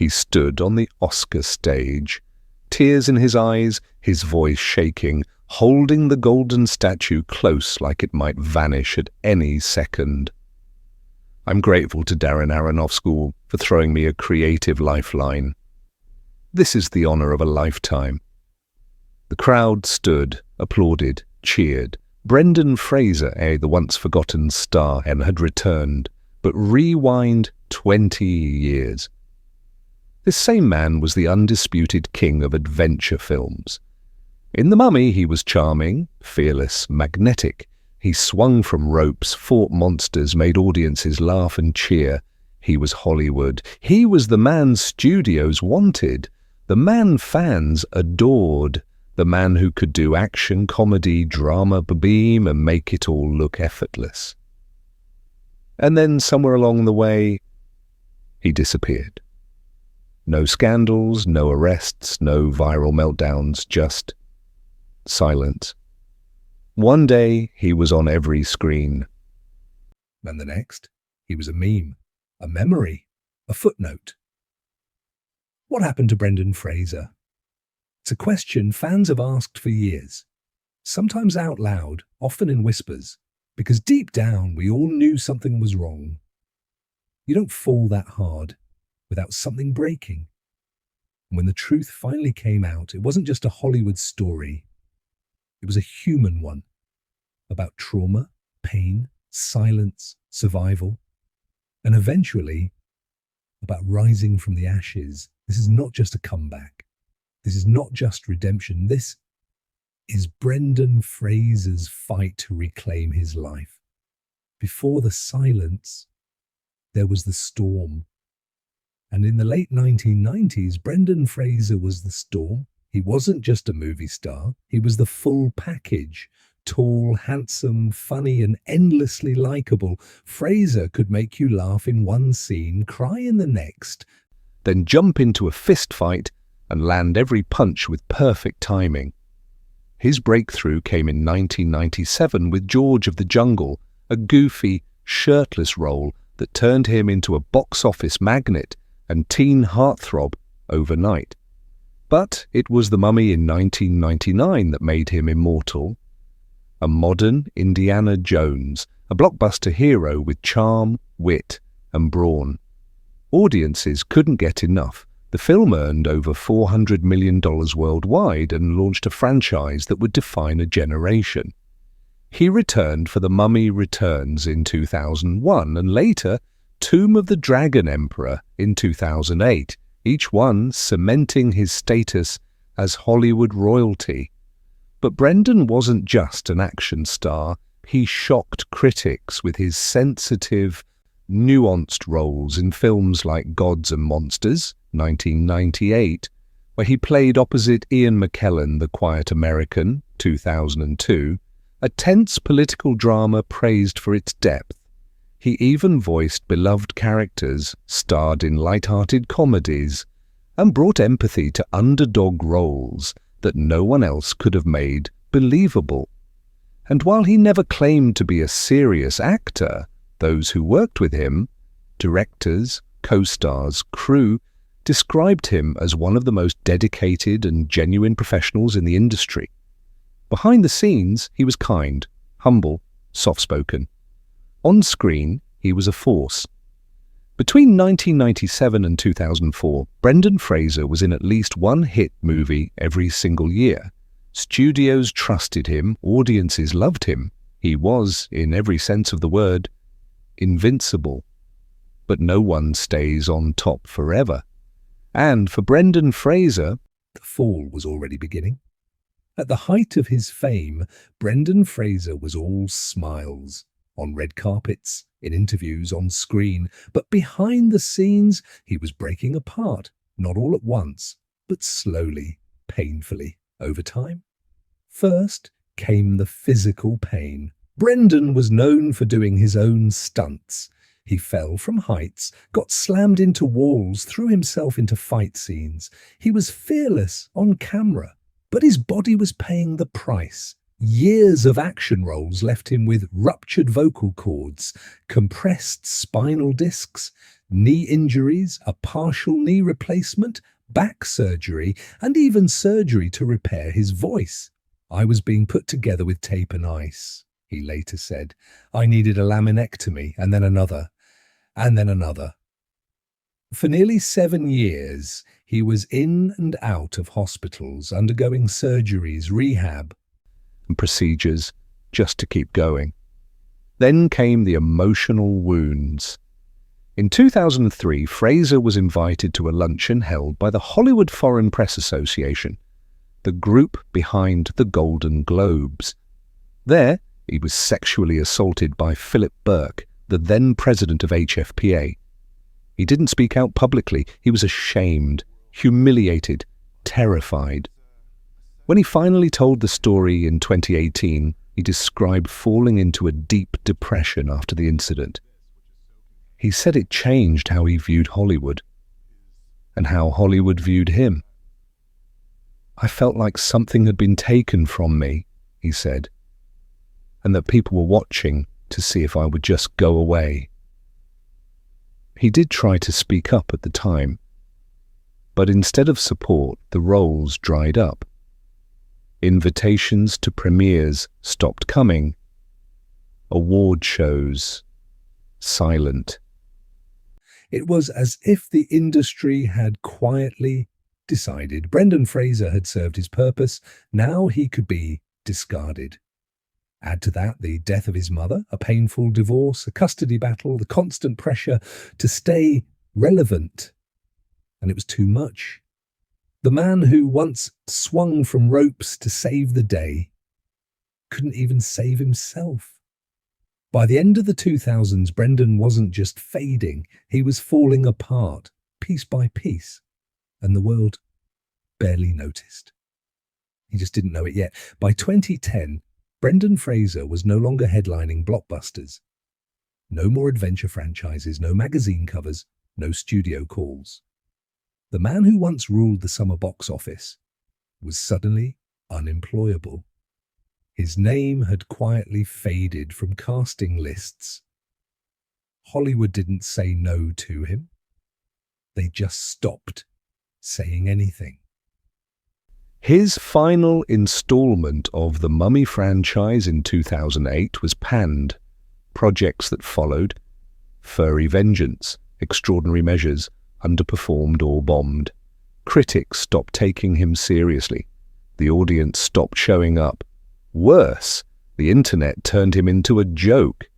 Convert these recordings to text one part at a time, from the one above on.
He stood on the Oscar stage, tears in his eyes, his voice shaking, holding the golden statue close like it might vanish at any second. I'm grateful to Darren Aronofsky for throwing me a creative lifeline. This is the honor of a lifetime. The crowd stood, applauded, cheered. Brendan Fraser, the once-forgotten star, had returned, but rewind 20 years. This same man was the undisputed king of adventure films. In The Mummy, he was charming, fearless, magnetic. He swung from ropes, fought monsters, made audiences laugh and cheer. He was Hollywood. He was the man studios wanted, the man fans adored, the man who could do action, comedy, drama, beam, and make it all look effortless. And then somewhere along the way, he disappeared. No scandals, no arrests, no viral meltdowns, just silence. One day, he was on every screen. And the next, he was a meme, a memory, a footnote. What happened to Brendan Fraser? It's a question fans have asked for years, sometimes out loud, often in whispers, because deep down we all knew something was wrong. You don't fall that hard without something breaking. And when the truth finally came out, it wasn't just a Hollywood story. It was a human one, about trauma, pain, silence, survival, and eventually about rising from the ashes. This is not just a comeback. This is not just redemption. This is Brendan Fraser's fight to reclaim his life. Before the silence, there was the storm. And in the late 1990s, Brendan Fraser was the storm. He wasn't just a movie star. He was the full package. Tall, handsome, funny, and endlessly likable. Fraser could make you laugh in one scene, cry in the next, then jump into a fist fight and land every punch with perfect timing. His breakthrough came in 1997 with George of the Jungle, a goofy, shirtless role that turned him into a box office magnet and teen heartthrob overnight. But it was The Mummy in 1999 that made him immortal. A modern Indiana Jones, a blockbuster hero with charm, wit, and brawn. Audiences couldn't get enough. The film earned over $400 million worldwide and launched a franchise that would define a generation. He returned for The Mummy Returns in 2001 and later Tomb of the Dragon Emperor in 2008, each one cementing his status as Hollywood royalty. But Brendan wasn't just an action star. He shocked critics with his sensitive, nuanced roles in films like Gods and Monsters, 1998, where he played opposite Ian McKellen, The Quiet American, 2002, a tense political drama praised for its depth. He even voiced beloved characters, starred in light-hearted comedies, and brought empathy to underdog roles that no one else could have made believable. And while he never claimed to be a serious actor, those who worked with him, directors, co-stars, crew, described him as one of the most dedicated and genuine professionals in the industry. Behind the scenes, he was kind, humble, soft-spoken. On screen, he was a force. Between 1997 and 2004, Brendan Fraser was in at least one hit movie every single year. Studios trusted him, audiences loved him. He was, in every sense of the word, invincible. But no one stays on top forever. And for Brendan Fraser, the fall was already beginning. At the height of his fame, Brendan Fraser was all smiles. On red carpets, in interviews, on screen, but behind the scenes, he was breaking apart, not all at once, but slowly, painfully, over time. First came the physical pain. Brendan was known for doing his own stunts. He fell from heights, got slammed into walls, threw himself into fight scenes. He was fearless on camera, but his body was paying the price. Years of action roles left him with ruptured vocal cords, compressed spinal discs, knee injuries, a partial knee replacement, back surgery, and even surgery to repair his voice. "I was being put together with tape and ice," he later said. "I needed a laminectomy, and then another, and then another." For nearly 7 years, he was in and out of hospitals, undergoing surgeries, rehab, and procedures just to keep going. Then came the emotional wounds. In 2003, Fraser was invited to a luncheon held by the Hollywood Foreign Press Association, the group behind the Golden Globes. There, he was sexually assaulted by Philip Burke, the then president of HFPA. He didn't speak out publicly. He was ashamed, humiliated, terrified. When he finally told the story in 2018, he described falling into a deep depression after the incident. He said it changed how he viewed Hollywood and how Hollywood viewed him. "I felt like something had been taken from me," he said, "and that people were watching to see if I would just go away." He did try to speak up at the time, but instead of support, the roles dried up. Invitations to premieres stopped coming. Award shows, silent. It was as if the industry had quietly decided Brendan Fraser had served his purpose. Now he could be discarded. Add to that the death of his mother, a painful divorce, a custody battle, the constant pressure to stay relevant. And it was too much. The man who once swung from ropes to save the day couldn't even save himself. By the end of the 2000s, Brendan wasn't just fading, he was falling apart, piece by piece, and the world barely noticed. He just didn't know it yet. By 2010, Brendan Fraser was no longer headlining blockbusters. No more adventure franchises, no magazine covers, no studio calls. The man who once ruled the summer box office was suddenly unemployable. His name had quietly faded from casting lists. Hollywood didn't say no to him. They just stopped saying anything. His final installment of the Mummy franchise in 2008 was panned. Projects that followed, Furry Vengeance, Extraordinary Measures, underperformed or bombed. Critics stopped taking him seriously. The audience stopped showing up. Worse, the internet turned him into a joke.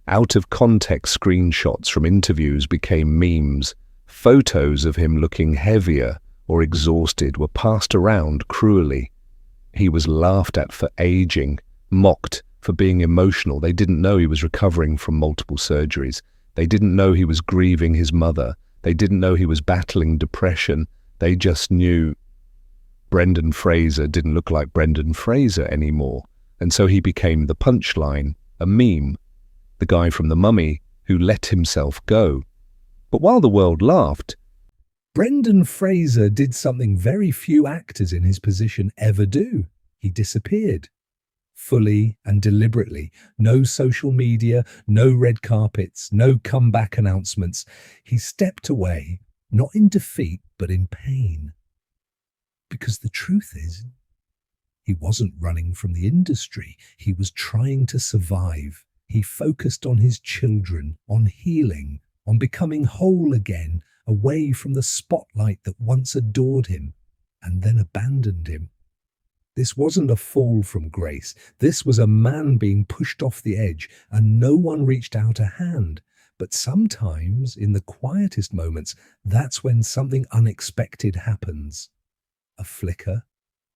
Out-of-context screenshots from interviews became memes. Photos of him looking heavier or exhausted were passed around cruelly. He was laughed at for aging, mocked for being emotional. They didn't know he was recovering from multiple surgeries. They didn't know he was grieving his mother. They didn't know he was battling depression. They just knew Brendan Fraser didn't look like Brendan Fraser anymore. And so he became the punchline, a meme, the guy from The Mummy who let himself go. But while the world laughed, Brendan Fraser did something very few actors in his position ever do. He disappeared. Fully and deliberately. No social media, no red carpets, no comeback announcements. He stepped away, not in defeat, but in pain. Because the truth is, he wasn't running from the industry. He was trying to survive. He focused on his children, on healing, on becoming whole again, away from the spotlight that once adored him and then abandoned him. This wasn't a fall from grace. This was a man being pushed off the edge, and no one reached out a hand. But sometimes, in the quietest moments, that's when something unexpected happens. A flicker,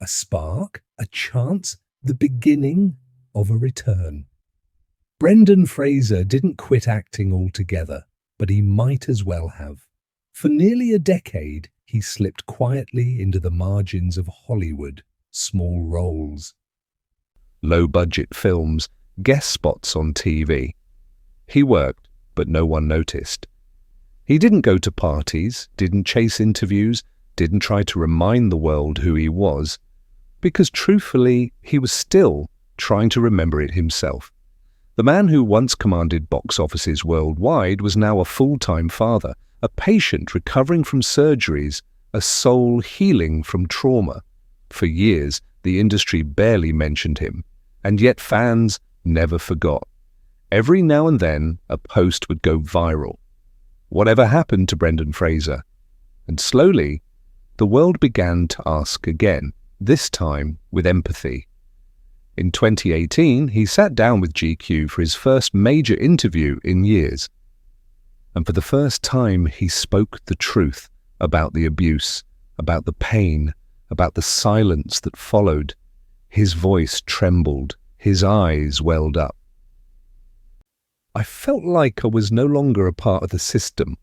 a spark, a chance, the beginning of a return. Brendan Fraser didn't quit acting altogether, but he might as well have. For nearly a decade, he slipped quietly into the margins of Hollywood, small roles, low-budget films, guest spots on TV. He worked, but no one noticed. He didn't go to parties, didn't chase interviews, didn't try to remind the world who he was, because truthfully, he was still trying to remember it himself. The man who once commanded box offices worldwide was now a full-time father, a patient recovering from surgeries, a soul healing from trauma. For years, the industry barely mentioned him, and yet fans never forgot. Every now and then, a post would go viral. Whatever happened to Brendan Fraser? And slowly, the world began to ask again, this time with empathy. In 2018, he sat down with GQ for his first major interview in years. And for the first time, he spoke the truth about the abuse, about the pain, about the silence that followed. His voice trembled, his eyes welled up. I felt like I was no longer a part of the system.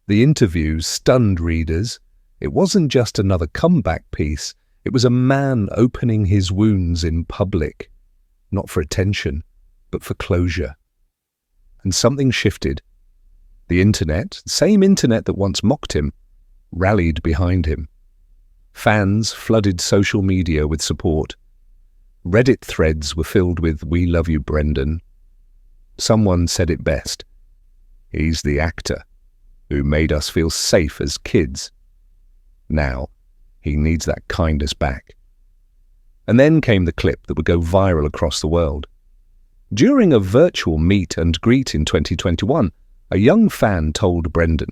The interview stunned readers. It wasn't just another comeback piece. It was a man opening his wounds in public, not for attention, but for closure. And something shifted. The internet, the same internet that once mocked him, rallied behind him. Fans flooded social media with support. Reddit threads were filled with "We love you, Brendan." Someone said it best. He's the actor who made us feel safe as kids. Now, he needs that kindness back. And then came the clip that would go viral across the world. During a virtual meet and greet in 2021, a young fan told Brendan,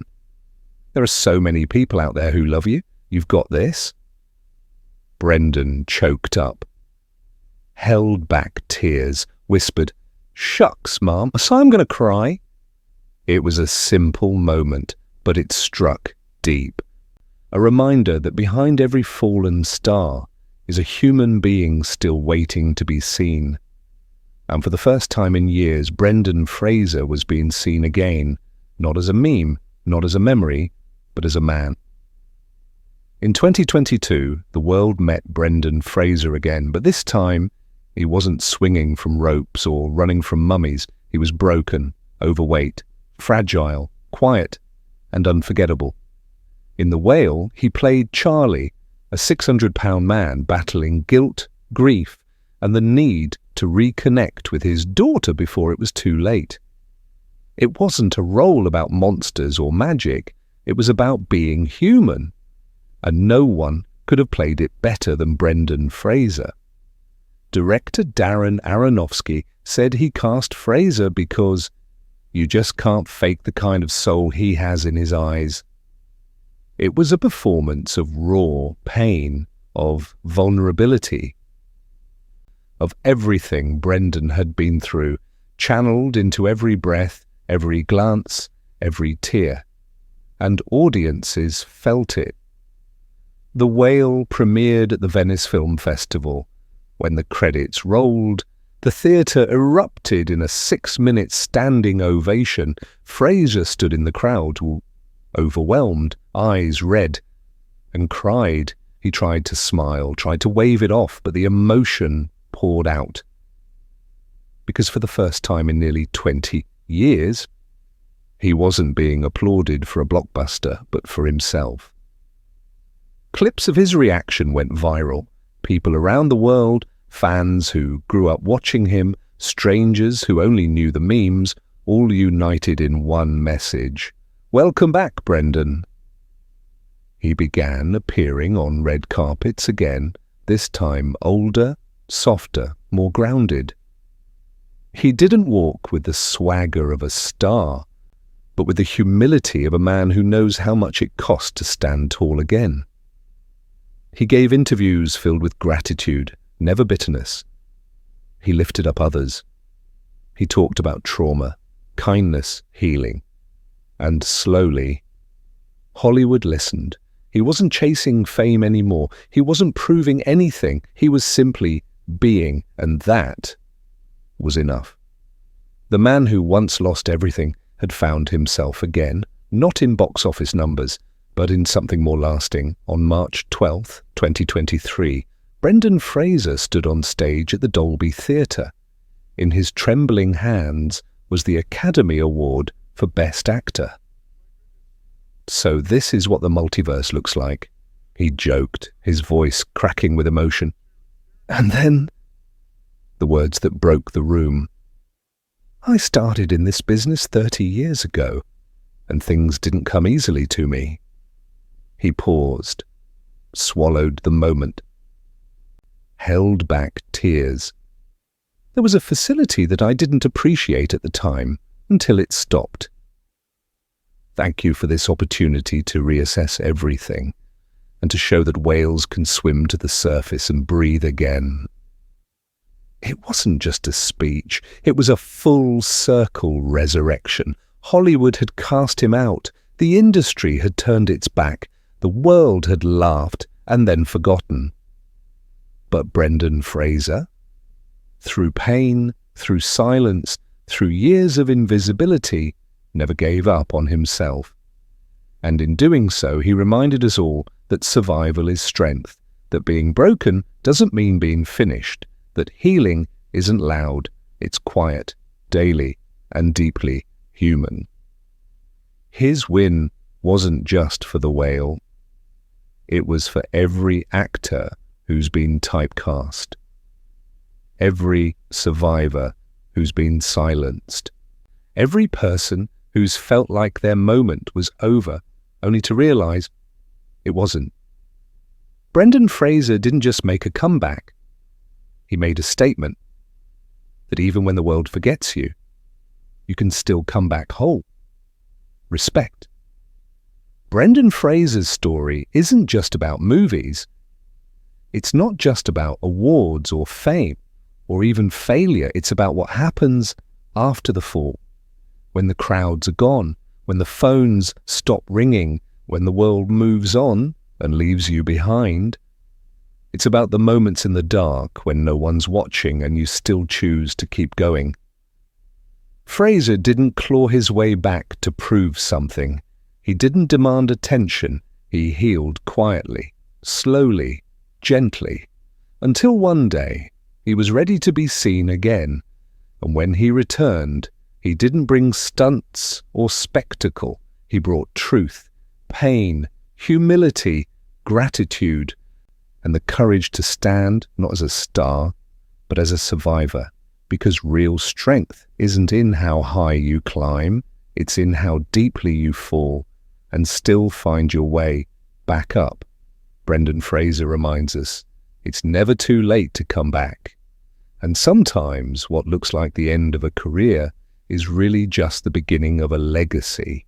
"There are so many people out there who love you. You've got this." Brendan choked up, held back tears, whispered, "Shucks, Mom, so I'm going to cry." It was a simple moment, but it struck deep. A reminder that behind every fallen star is a human being still waiting to be seen. And for the first time in years, Brendan Fraser was being seen again, not as a meme, not as a memory, but as a man. In 2022, the world met Brendan Fraser again, but this time he wasn't swinging from ropes or running from mummies. He was broken, overweight, fragile, quiet, and unforgettable. In The Whale, he played Charlie, a 600-pound man battling guilt, grief, and the need to reconnect with his daughter before it was too late. It wasn't a role about monsters or magic. It was about being human. And no one could have played it better than Brendan Fraser. Director Darren Aronofsky said he cast Fraser because you just can't fake the kind of soul he has in his eyes. It was a performance of raw pain, of vulnerability, of everything Brendan had been through, channeled into every breath, every glance, every tear. And audiences felt it. The Whale premiered at the Venice Film Festival. When the credits rolled, the theatre erupted in a 6-minute standing ovation. Fraser stood in the crowd, overwhelmed, eyes red, and cried. He tried to smile, tried to wave it off, but the emotion poured out. Because for the first time in nearly 20 years, he wasn't being applauded for a blockbuster, but for himself. Clips of his reaction went viral. People around the world, fans who grew up watching him, strangers who only knew the memes, all united in one message. "Welcome back, Brendan." He began appearing on red carpets again, this time older, softer, more grounded. He didn't walk with the swagger of a star, but with the humility of a man who knows how much it costs to stand tall again. He gave interviews filled with gratitude, never bitterness. He lifted up others. He talked about trauma, kindness, healing. And slowly, Hollywood listened. He wasn't chasing fame anymore. He wasn't proving anything. He was simply being, and that was enough. The man who once lost everything had found himself again, not in box office numbers, but in something more lasting. On March 12th, 2023, Brendan Fraser stood on stage at the Dolby Theatre. In his trembling hands was the Academy Award for Best Actor. "So this is what the multiverse looks like," he joked, his voice cracking with emotion. And then the words that broke the room. I started in this business 30 years ago, and things didn't come easily to me. He paused, swallowed the moment, held back tears. There was a facility that I didn't appreciate at the time until it stopped. Thank you for this opportunity to reassess everything and to show that whales can swim to the surface and breathe again. It wasn't just a speech, it was a full circle resurrection. Hollywood had cast him out, the industry had turned its back, the world had laughed and then forgotten. But Brendan Fraser, through pain, through silence, through years of invisibility, never gave up on himself. And in doing so, he reminded us all that survival is strength, that being broken doesn't mean being finished, that healing isn't loud, it's quiet, daily, and deeply human. His win wasn't just for the whale. It was for every actor who's been typecast, every survivor who's been silenced, every person who's felt like their moment was over, only to realize it wasn't. Brendan Fraser didn't just make a comeback. He made a statement that even when the world forgets you, you can still come back whole. Respect. Brendan Fraser's story isn't just about movies. It's not just about awards or fame or even failure. It's about what happens after the fall, when the crowds are gone, when the phones stop ringing, when the world moves on and leaves you behind. It's about the moments in the dark when no one's watching and you still choose to keep going. Fraser didn't claw his way back to prove something. He didn't demand attention. He healed quietly, slowly, gently, until one day he was ready to be seen again. And when he returned, he didn't bring stunts or spectacle. He brought truth, pain, humility, gratitude, and the courage to stand not as a star, but as a survivor. Because real strength isn't in how high you climb, it's in how deeply you fall and still find your way back up. Brendan Fraser reminds us, it's never too late to come back. And sometimes what looks like the end of a career is really just the beginning of a legacy.